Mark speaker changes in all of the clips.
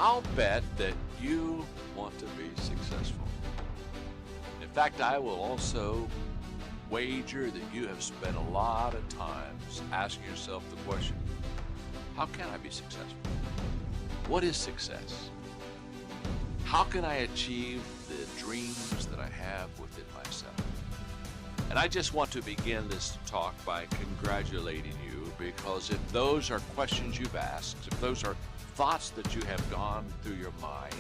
Speaker 1: I'll bet that you want to be successful. In fact, I will also wager that you have spent a lot of times asking yourself the question, how can I be successful? What is success? How can I achieve the dreams that I have within myself? And I just want to begin this talk by congratulating you, because if those are questions you've asked, if those are thoughts that you have gone through your mind,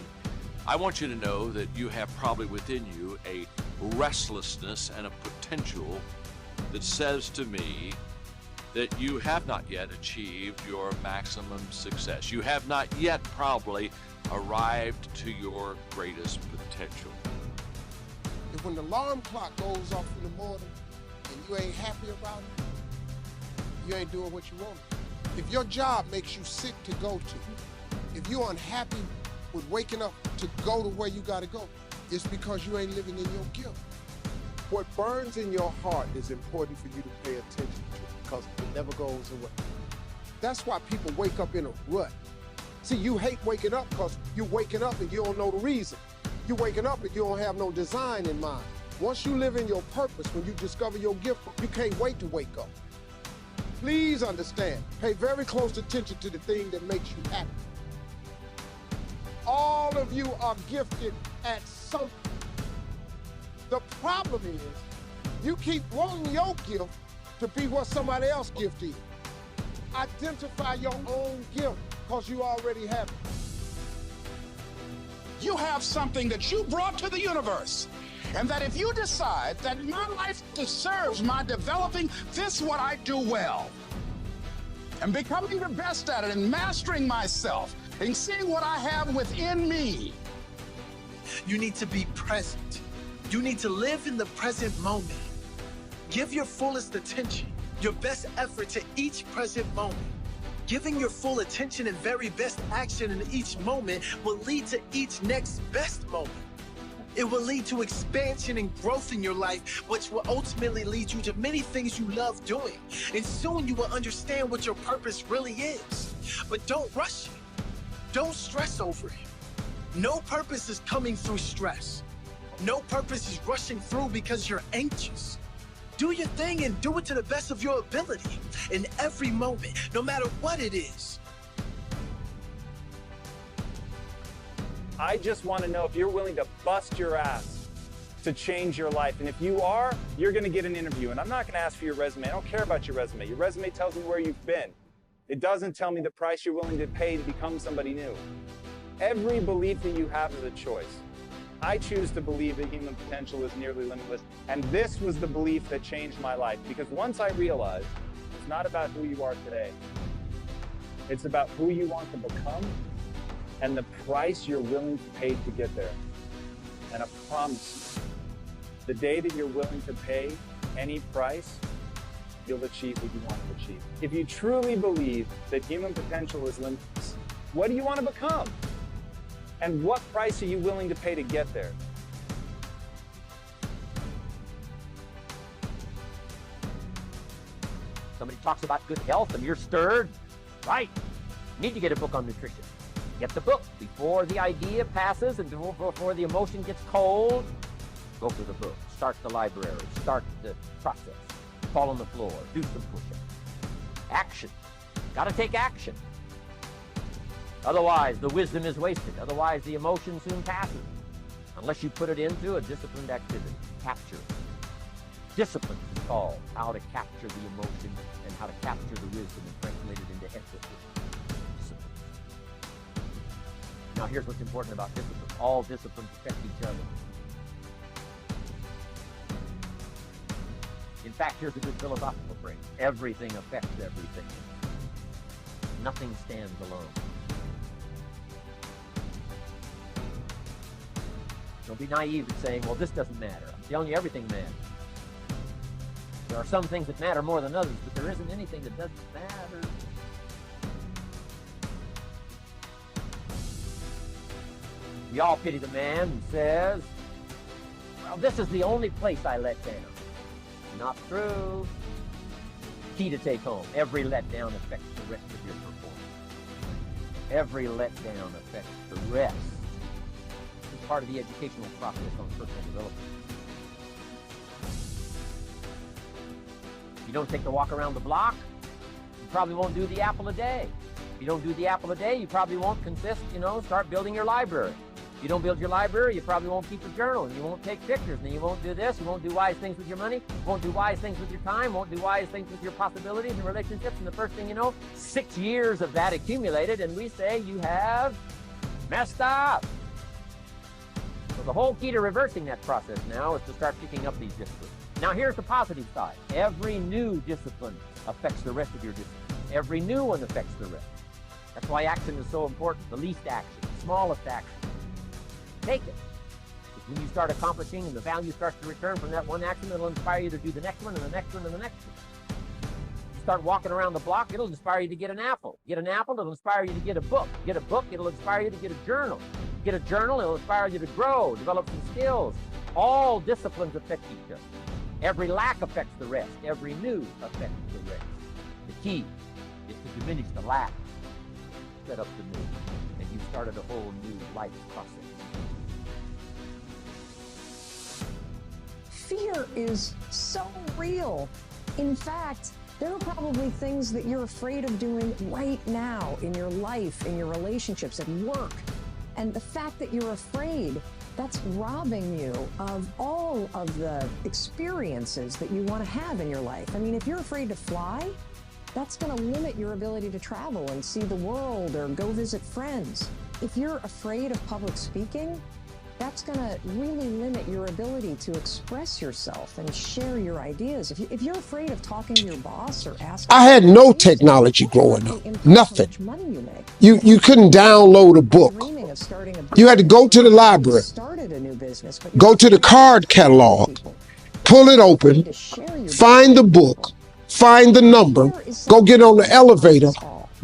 Speaker 1: I want you to know that you have probably within you a restlessness and a potential that says to me that you have not yet achieved your maximum success. You have not yet probably arrived to your greatest potential.
Speaker 2: If when the alarm clock goes off in the morning and you ain't happy about it, you ain't doing what you want. If your job makes you sick to go to, if you're unhappy with waking up to go to where you gotta go, it's because you ain't living in your guilt. What burns in your heart is important for you to pay attention to, because it never goes away. That's why people wake up in a rut. See, you hate waking up because you're waking up and you don't know the reason. You're waking up and you don't have no design in mind. Once you live in your purpose, when you discover your gift, you can't wait to wake up. Please understand, pay very close attention to the thing that makes you happy. All of you are gifted at something. The problem is, you keep wanting your gift to be what somebody else's gift is. Identify your own gift, because you already have it.
Speaker 3: You have something that you brought to the universe. And that if you decide that my life deserves my developing this what I do well, and becoming the best at it and mastering myself and seeing what I have within me.
Speaker 4: You need to be present. You need to live in the present moment. Give your fullest attention, your best effort to each present moment. Giving your full attention and very best action in each moment will lead to each next best moment. It will lead to expansion and growth in your life, which will ultimately lead you to many things you love doing. And soon you will understand what your purpose really is. But don't rush it. Don't stress over it. No purpose is coming through stress. No purpose is rushing through because you're anxious. Do your thing and do it to the best of your ability in every moment, no matter what it is.
Speaker 5: I just want to know if you're willing to bust your ass to change your life. And if you are, you're going to get an interview. And I'm not going to ask for your resume. I don't care about your resume. Your resume tells me where you've been. It doesn't tell me the price you're willing to pay to become somebody new. Every belief that you have is a choice. I choose to believe that human potential is nearly limitless. And this was the belief that changed my life. Because once I realized it's not about who you are today, it's about who you want to become and the price you're willing to pay to get there. And I promise you, the day that you're willing to pay any price, you'll achieve what you want to achieve. If you truly believe that human potential is limitless, what do you want to become? And what price are you willing to pay to get there?
Speaker 6: Somebody talks about good health and you're stirred. Right. You need to get a book on nutrition. Get the book before the idea passes and before the emotion gets cold. Go for the book. Start the library. Start the process. Fall on the floor. Do some push-ups. Action. Got to take action. Otherwise, the wisdom is wasted. Otherwise, the emotion soon passes. Unless you put it into a disciplined activity. Capture it. Discipline is called how to capture the emotion and how to capture the wisdom and translate it into equity. Discipline. Now, here's what's important about discipline. All disciplines affect each other. In fact, here's a good philosophical phrase. Everything affects everything. Nothing stands alone. Don't be naive in saying, well, this doesn't matter. I'm telling you, everything matters. There are some things that matter more than others, but there isn't anything that doesn't matter. We all pity the man who says, well, this is the only place I let down. Not true. Key to take home. Every letdown affects the rest of your performance. Every letdown affects the rest. It's part of the educational process on personal development. If you don't take the walk around the block, you probably won't do the apple a day. If you don't do the apple a day, you probably won't start building your library. If you don't build your library, you probably won't keep a journal, and you won't take pictures, and you won't do this, you won't do wise things with your money, won't do wise things with your time, won't do wise things with your possibilities and relationships, and the first thing you know, 6 years of that accumulated, and we say you have messed up. So the whole key to reversing that process now is to start picking up these disciplines. Now here's the positive side. Every new discipline affects the rest of your disciplines. Every new one affects the rest. That's why action is so important. The least action, the smallest action. Take it. Because when you start accomplishing and the value starts to return from that one action, it'll inspire you to do the next one and the next one and the next one. You start walking around the block, it'll inspire you to get an apple. Get an apple, it'll inspire you to get a book. Get a book, it'll inspire you to get a journal. Get a journal, it'll inspire you to grow, develop some skills. All disciplines affect each other. Every lack affects the rest. Every new affects the rest. The key is to diminish the lack, set up the new, and you've started a whole new life process.
Speaker 7: Fear is so real. In fact, there are probably things that you're afraid of doing right now in your life, in your relationships, at work. And the fact that you're afraid, that's robbing you of all of the experiences that you want to have in your life. I mean, if you're afraid to fly, that's going to limit your ability to travel and see the world or go visit friends. If you're afraid of public speaking, that's going to really limit your ability to express yourself and share your ideas. If you're afraid of talking to your boss or asking...
Speaker 2: I had no technology growing up. Nothing. You couldn't download a book. You had to go to the library, go to the card catalog, pull it open, find the book, find the number, go get on the elevator,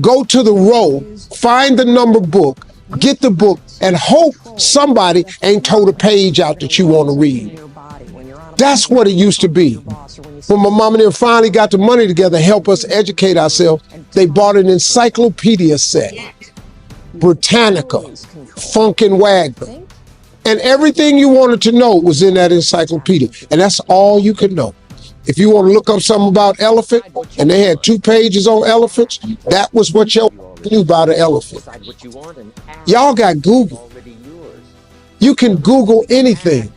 Speaker 2: go to the row, find the number book, get the book, and hope somebody ain't told a page out that you want to read. That's what it used to be. When my mom and them finally got the money together to help us educate ourselves, they bought an encyclopedia set, Britannica, Funkin' Wagner, and everything you wanted to know was in that encyclopedia, and that's all you could know. If you want to look up something about elephant, and they had 2 pages on elephants, that was what you knew about an elephant. Y'all got Google. You can Google anything.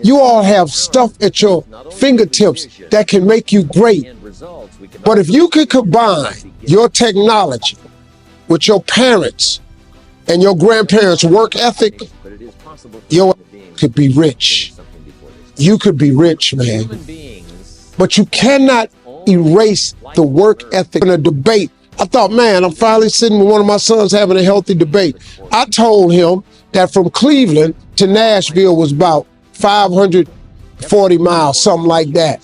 Speaker 2: You all have stuff at your fingertips that can make you great. But if you could combine your technology with your parents and your grandparents' work ethic, you could be rich. You could be rich, man. But you cannot erase the work ethic in a debate. I thought, man, I'm finally sitting with one of my sons having a healthy debate. I told him that from Cleveland to Nashville was about 540 miles, something like that.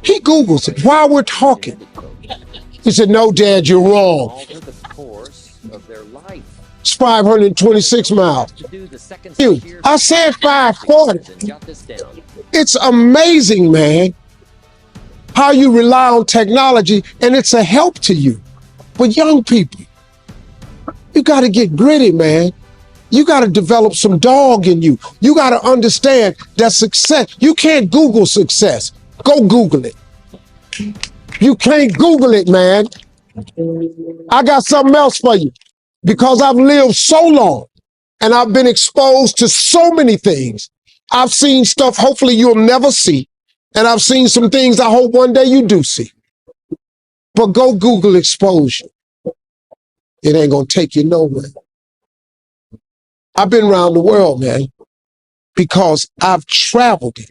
Speaker 2: He Googles it while we're talking. He said, no, Dad, you're wrong. It's 526 miles. I said 540. It's amazing, man, how you rely on technology and it's a help to you. But young people, you got to get gritty, man. You got to develop some dog in you. You got to understand that success, you can't Google success. Go Google it. You can't Google it, man. I got something else for you. Because I've lived so long and I've been exposed to so many things. I've seen stuff hopefully you'll never see. And I've seen some things I hope one day you do see. But go Google exposure. It ain't gonna take you nowhere. I've been around the world, man, because I've traveled it.